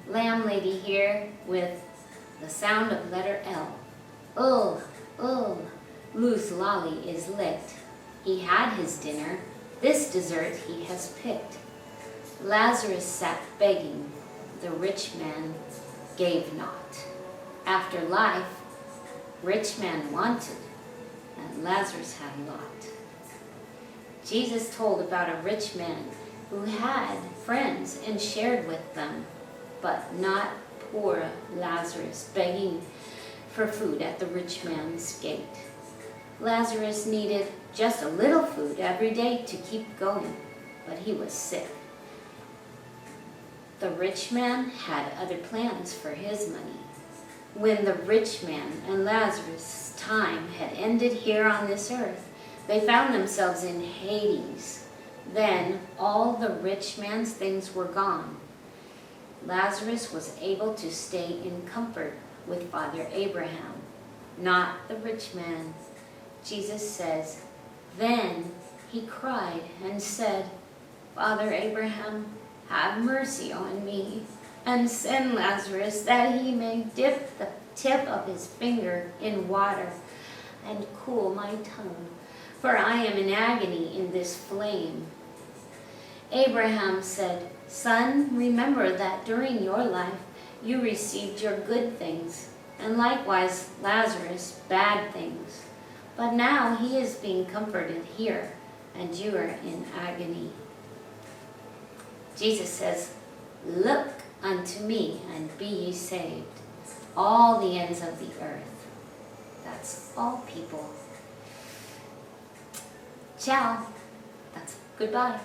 Lamb lady here with the sound of letter L. Oh, oh, loose lolly is licked. He had his dinner. This dessert he has picked. Lazarus sat begging. The rich man gave not. After life, rich man wanted, and Lazarus had a lot. Jesus told about a rich man who had friends and shared with them, but not poor Lazarus begging for food at the rich man's gate. Lazarus needed just a little food every day to keep going, but he was sick. The rich man had other plans for his money. When the rich man and Lazarus' time had ended here on this earth, they found themselves in Hades. Then all the rich man's things were gone. Lazarus was able to stay in comfort with Father Abraham, not the rich man. Jesus says, then he cried and said, Father Abraham, have mercy on me, and send Lazarus that he may dip the tip of his finger in water and cool my tongue, for I am in agony in this flame. Abraham said, Son, remember that during your life you received your good things, and likewise Lazarus bad things. But now he is being comforted here, and you are in agony. Jesus says, look unto me, and be ye saved, all the ends of the earth. That's all people. Ciao. That's goodbye.